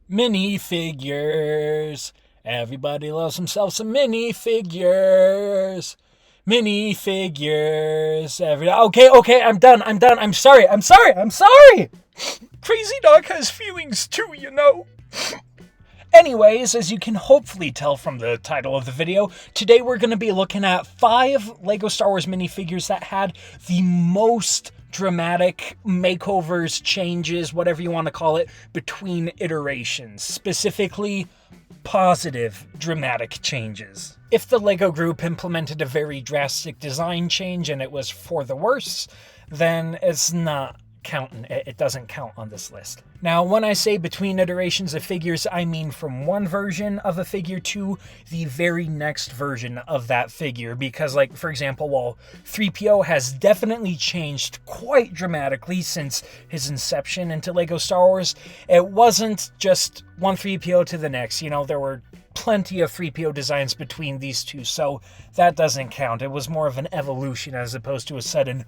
Minifigures. Everybody loves himself some minifigures. Minifigures. Okay, I'm done. I'm sorry. Crazy Dog has feelings too, you know. Anyways, as you can hopefully tell from the title of the video, today we're going to be looking at 5 LEGO Star Wars minifigures that had the most dramatic makeovers, changes, whatever you want to call it, between iterations. Specifically, positive dramatic changes. If the LEGO group implemented a very drastic design change and it was for the worse, then it's not counting. It doesn't count on this list. Now, when I say between iterations of figures, I mean from one version of a figure to the very next version of that figure. Because, like, for example, while 3PO has definitely changed quite dramatically since his inception into LEGO Star Wars, it wasn't just one 3PO to the next. You know, there were plenty of 3PO designs between these two, so that doesn't count. It was more of an evolution as opposed to a sudden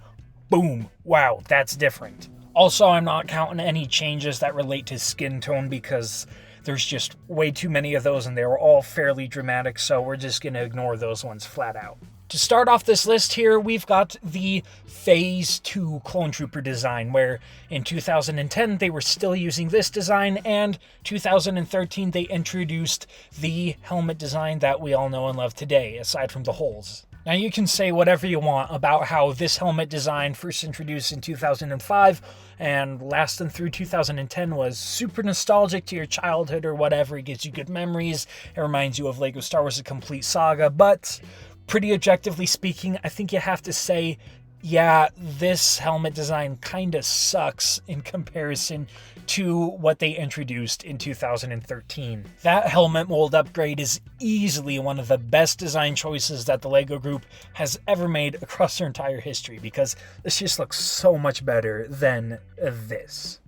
boom, wow, that's different. Also, I'm not counting any changes that relate to skin tone because there's just way too many of those and they were all fairly dramatic, so we're just going to ignore those ones flat out. To start off this list here, we've got the Phase 2 Clone Trooper design, where in 2010 they were still using this design, and 2013 they introduced the helmet design that we all know and love today, aside from the holes. Now, you can say whatever you want about how this helmet design, first introduced in 2005 and lasting through 2010, was super nostalgic to your childhood or whatever. It gives you good memories. It reminds you of LEGO Star Wars: A Complete Saga. But pretty objectively speaking, I think you have to say, yeah, this helmet design kind of sucks in comparison to what they introduced in 2013. That helmet mold upgrade is easily one of the best design choices that the LEGO group has ever made across their entire history, because this just looks so much better than this.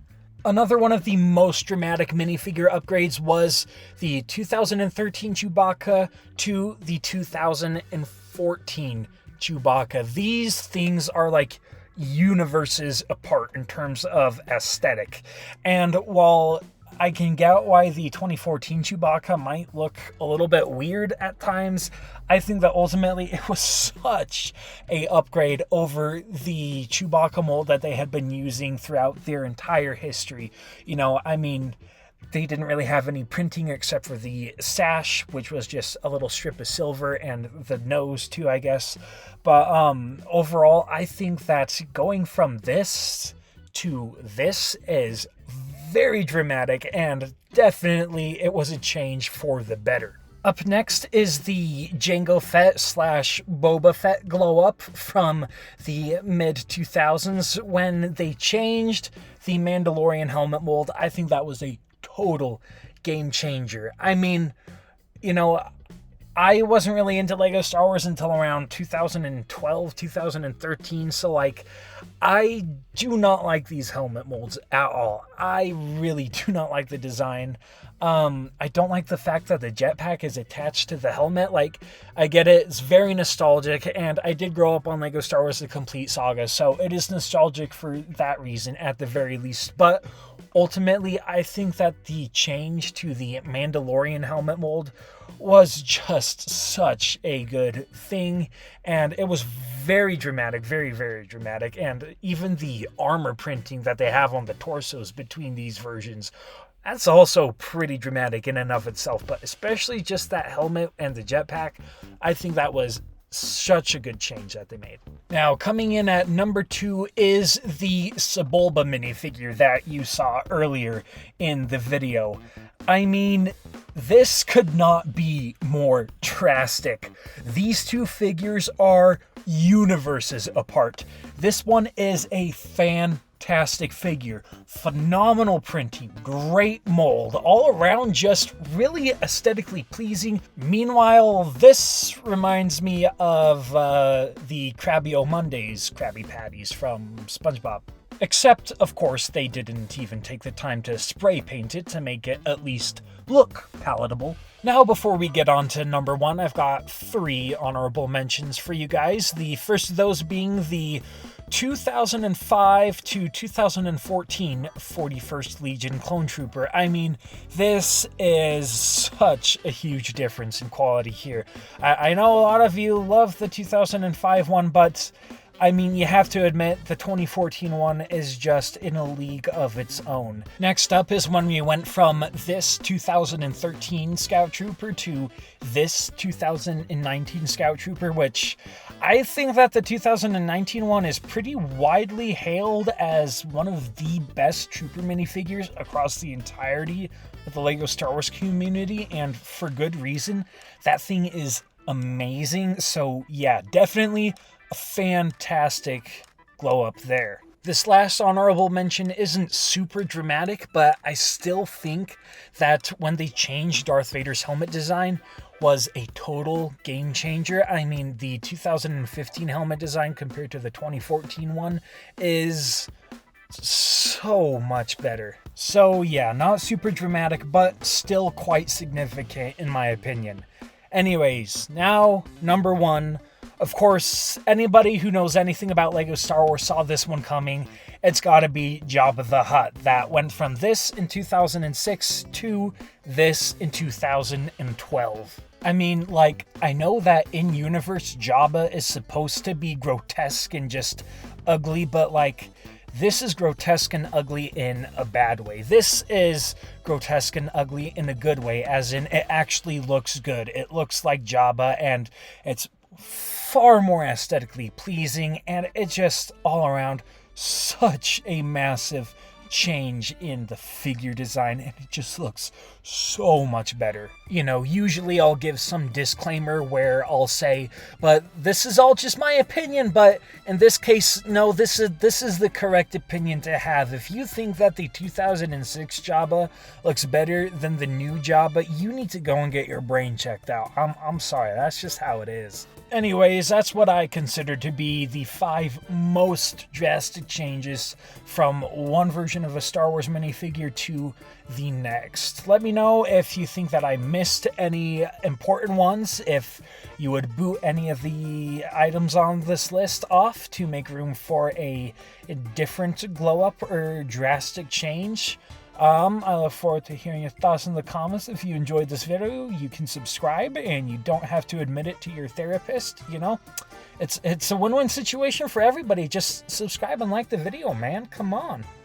Another one of the most dramatic minifigure upgrades was the 2013 Chewbacca to the 2014 Chewbacca. These things are like universes apart in terms of aesthetic. And while I can get why the 2014 Chewbacca might look a little bit weird at times, I think that ultimately it was such a upgrade over the Chewbacca mold that they had been using throughout their entire history. You know, I mean, they didn't really have any printing except for the sash, which was just a little strip of silver, and the nose too, I guess. But overall, I think that going from this to this is very dramatic, and definitely it was a change for the better. Up next is the Jango Fett / Boba Fett glow up from the mid-2000s when they changed the Mandalorian helmet mold. I think that was a total game changer. I mean, you know, I wasn't really into LEGO Star Wars until around 2012, 2013, so like, I do not like these helmet molds at all. I really do not like the design. I don't like the fact that the jetpack is attached to the helmet. Like, I get it, it's very nostalgic, and I did grow up on LEGO Star Wars: The Complete Saga, so it is nostalgic for that reason at the very least. But ultimately, I think that the change to the Mandalorian helmet mold was just such a good thing, and it was very dramatic, very, very dramatic. And even the armor printing that they have on the torsos between these versions, that's also pretty dramatic in and of itself, but especially just that helmet and the jetpack, I think that was such a good change that they made. Now, coming in at number 2 is the Sebulba minifigure that you saw earlier in the video. I mean, this could not be more drastic. These two figures are universes apart. This one is a fantastic figure. Phenomenal printing, great mold, all around just really aesthetically pleasing. Meanwhile, this reminds me of the Krabby Mondays Krabby Patties from SpongeBob. Except, of course, they didn't even take the time to spray paint it to make it at least look palatable. Now, before we get on to number 1, I've got 3 honorable mentions for you guys. The first of those being the 2005 to 2014 41st Legion Clone Trooper. I mean, this is such a huge difference in quality here. I know a lot of you love the 2005 one, but I mean, you have to admit the 2014 one is just in a league of its own. Next up is when we went from this 2013 Scout Trooper to this 2019 Scout Trooper, which I think that the 2019 one is pretty widely hailed as one of the best Trooper minifigures across the entirety of the LEGO Star Wars community, and for good reason. That thing is amazing. So yeah, definitely a fantastic glow up there. This last honorable mention isn't super dramatic, but I still think that when they changed Darth Vader's helmet design was a total game changer. I mean, the 2015 helmet design compared to the 2014 one is so much better. So yeah, not super dramatic, but still quite significant in my opinion. Anyways, now number one. Of course, anybody who knows anything about LEGO Star Wars saw this one coming. It's gotta be Jabba the Hutt. That went from this in 2006 to this in 2012. I mean, like, I know that in-universe Jabba is supposed to be grotesque and just ugly, but like, this is grotesque and ugly in a bad way. This is grotesque and ugly in a good way, as in it actually looks good. It looks like Jabba, and it's far more aesthetically pleasing, and it's just all around such a massive change in the figure design, and it just looks so much better. You know, usually I'll give some disclaimer where I'll say, but this is all just my opinion, but in this case, no, this is the correct opinion to have. If you think that the 2006 Jabba looks better than the new Jabba, you need to go and get your brain checked out. I'm sorry, that's just how it is. Anyways, that's what I consider to be the 5 most drastic changes from one version of a Star Wars minifigure to the next. Let me know if you think that I missed any important ones, if you would boot any of the items on this list off to make room for a different glow up or drastic change. I look forward to hearing your thoughts in the comments. If you enjoyed this video, you can subscribe, and you don't have to admit it to your therapist. You know, it's a win-win situation for everybody. Just subscribe and like the video, man. Come on.